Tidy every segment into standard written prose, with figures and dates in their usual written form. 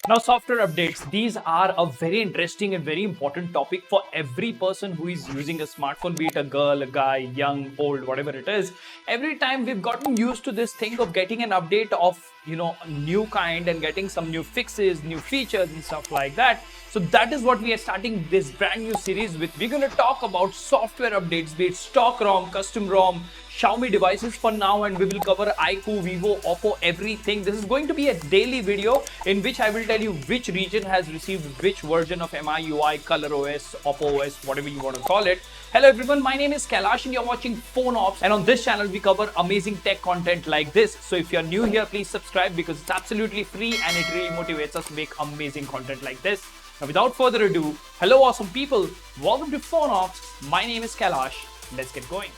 Now, software updates, these are a very interesting and very important topic for every person who is using a smartphone, be it a girl, a guy, young, old, whatever it is. Every time we've gotten used to this thing of getting an update of, a new kind and getting some new fixes, new features and stuff like that. So that is what we are starting this brand new series with. We're going to talk about software updates, be it stock ROM, custom ROM, Xiaomi devices for now, and we will cover iQOO, Vivo, Oppo, everything. This is going to be a daily video in which I will tell you which region has received which version of MIUI, Color OS, Oppo OS, whatever you want to call it. Hello everyone, my name is Kailash and you're watching PhoneOps, and on this channel we cover amazing tech content like this. So if you're new here, please subscribe because it's absolutely free and it really motivates us to make amazing content like this. Now without further ado, hello awesome people, welcome to PhoneOps. My name is Kailash. Let's get going.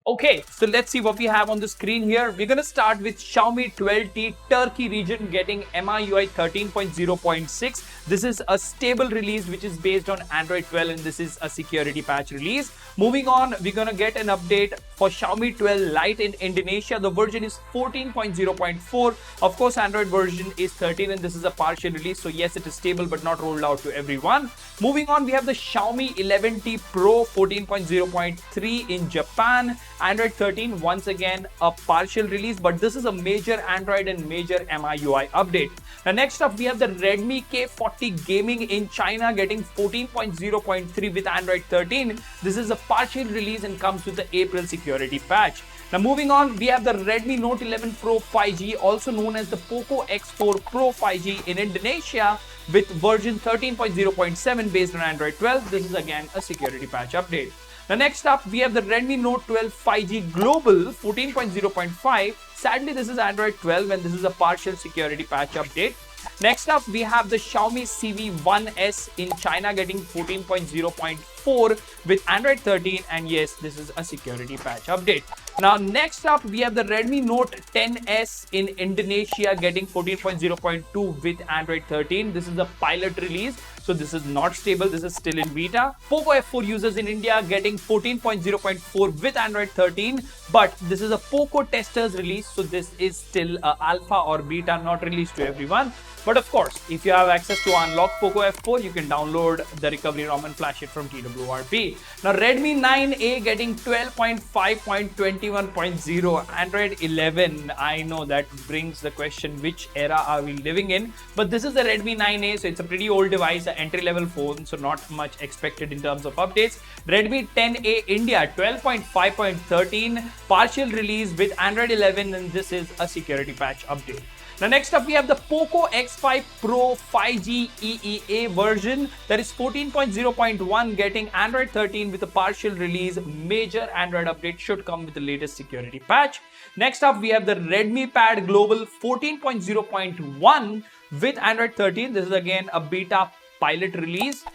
Okay, so let's see what we have on the screen here. We're going to start with Xiaomi 12T Turkey region getting MIUI 13.0.6. This is a stable release which is based on Android 12 and this is a security patch release. Moving on, we're going to get an update for Xiaomi 12 Lite in Indonesia. The version is 14.0.4. Of course, Android version is 13 and this is a partial release. So yes, it is stable but not rolled out to everyone. Moving on, we have the Xiaomi 11T Pro 14.0.3 in Japan. Android 13, once again a partial release, but this is a major Android and major MIUI update. Now next up we have the Redmi K40 Gaming in China getting 14.0.3 with Android 13. This is a partial release and comes with the April security patch. Now moving on, we have the Redmi Note 11 Pro 5G, also known as the Poco X4 Pro 5G in Indonesia with version 13.0.7 based on Android 12. This is again a security patch update. Now next up, we have the Redmi Note 12 5G Global 14.0.5. Sadly, this is Android 12 and this is a partial security patch update. Next up, we have the Xiaomi CV1S in China getting 14.0.4 with Android 13, and yes, this is a security patch update. Now next up, we have the Redmi Note 10S in Indonesia getting 14.0.2 with Android 13. This is a pilot release, so this is not stable, this is still in beta. Poco F4 users in India getting 14.0.4 with Android 13, but this is a Poco testers release, so this is still alpha or beta, not released to everyone. But of course, if you have access to unlock Poco F4, you can download the recovery ROM and flash it from TWRP. Now Redmi 9A getting 12.5.21.0 Android 11. I know that brings the question, which era are we living in? But this is the Redmi 9A, so it's a pretty old device, an entry-level phone, so not much expected in terms of updates. Redmi 10A India 12.5.13 partial release with Android 11, and this is a security patch update. Now next up we have the Poco X5 Pro 5G EEA version that is 14.0.1 getting Android 13 with a partial release. Major Android update should come with the latest security patch. Next up we have the Redmi Pad Global 14.0.1 with Android 13. This is again a beta pilot release.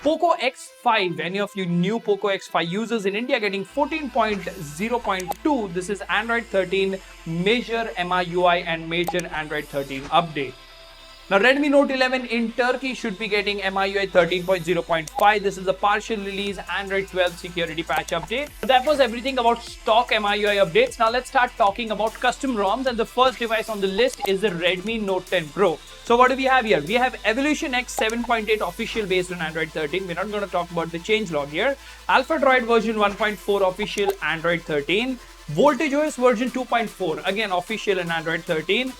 Poco X5, any of you new Poco X5 users in India getting 14.0.2. This is Android 13 major MIUI and major Android 13 update. Now Redmi Note 11 in Turkey should be getting MIUI 13.0.5. This is a partial release Android 12 security patch update. That was everything about stock MIUI updates. Now let's start talking about custom ROMs, and the first device on the list is the Redmi Note 10 Pro. So what do we have here? We have Evolution X 7.8 official based on Android 13. We're not going to talk about the changelog here. Alpha Droid version 1.4 official Android 13. Voltage OS version 2.4 again official in Android 13.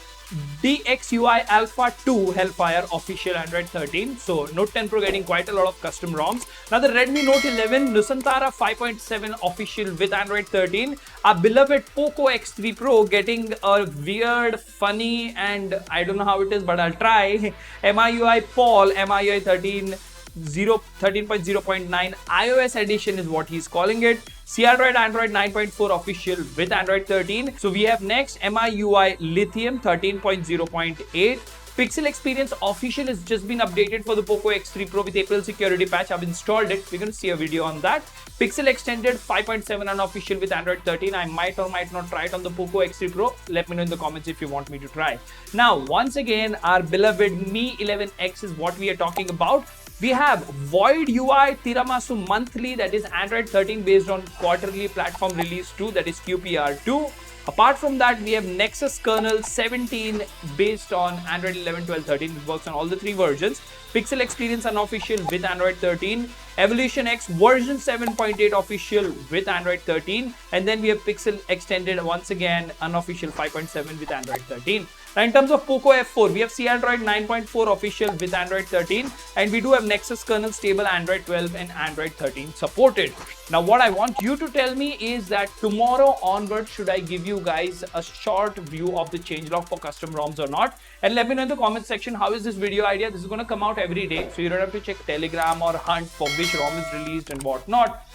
DXUI Alpha 2 Hellfire official Android 13. So Note 10 Pro getting quite a lot of custom ROMs. Now the Redmi Note 11 Nusantara 5.7 official with Android 13. Our beloved Poco X3 Pro getting a weird, funny, and I don't know how it is, but I'll try. MIUI Paul MIUI 13.0.9 iOS edition is what he's calling it. Android 9.4 official with Android 13. So we have next MIUI Lithium 13.0.8. Pixel Experience official has just been updated for the Poco X3 Pro with April security patch. I've installed it. We're going to see a video on that. Pixel Extended 5.7 unofficial with Android 13. I might or might not try it on the Poco X3 Pro. Let me know in the comments if you want me to try. Now, once again, our beloved Mi 11X is what we are talking about. We have Void UI Tiramisu Monthly, that is Android 13 based on quarterly platform release 2, that is QPR2. Apart from that, we have Nexus kernel 17 based on Android 11, 12, 13. It works on all the three versions. Pixel Experience unofficial with Android 13. Evolution X version 7.8 official with Android 13. And then we have Pixel Extended once again unofficial 5.7 with Android 13. Now in terms of Poco F4, we have C Android 9.4 official with Android 13, and we do have Nexus kernel stable Android 12 and Android 13 supported. Now what I want you to tell me is that tomorrow onward, should I give you guys a short view of the changelog for custom ROMs or not? And let me know in the comment section, how is this video idea? This is going to come out every day, so you don't have to check Telegram or hunt for which ROM is released and whatnot.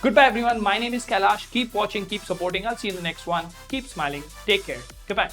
Goodbye everyone, my name is Kailash. Keep watching, keep supporting. I'll see you in the next one. Keep smiling. Take care. Goodbye.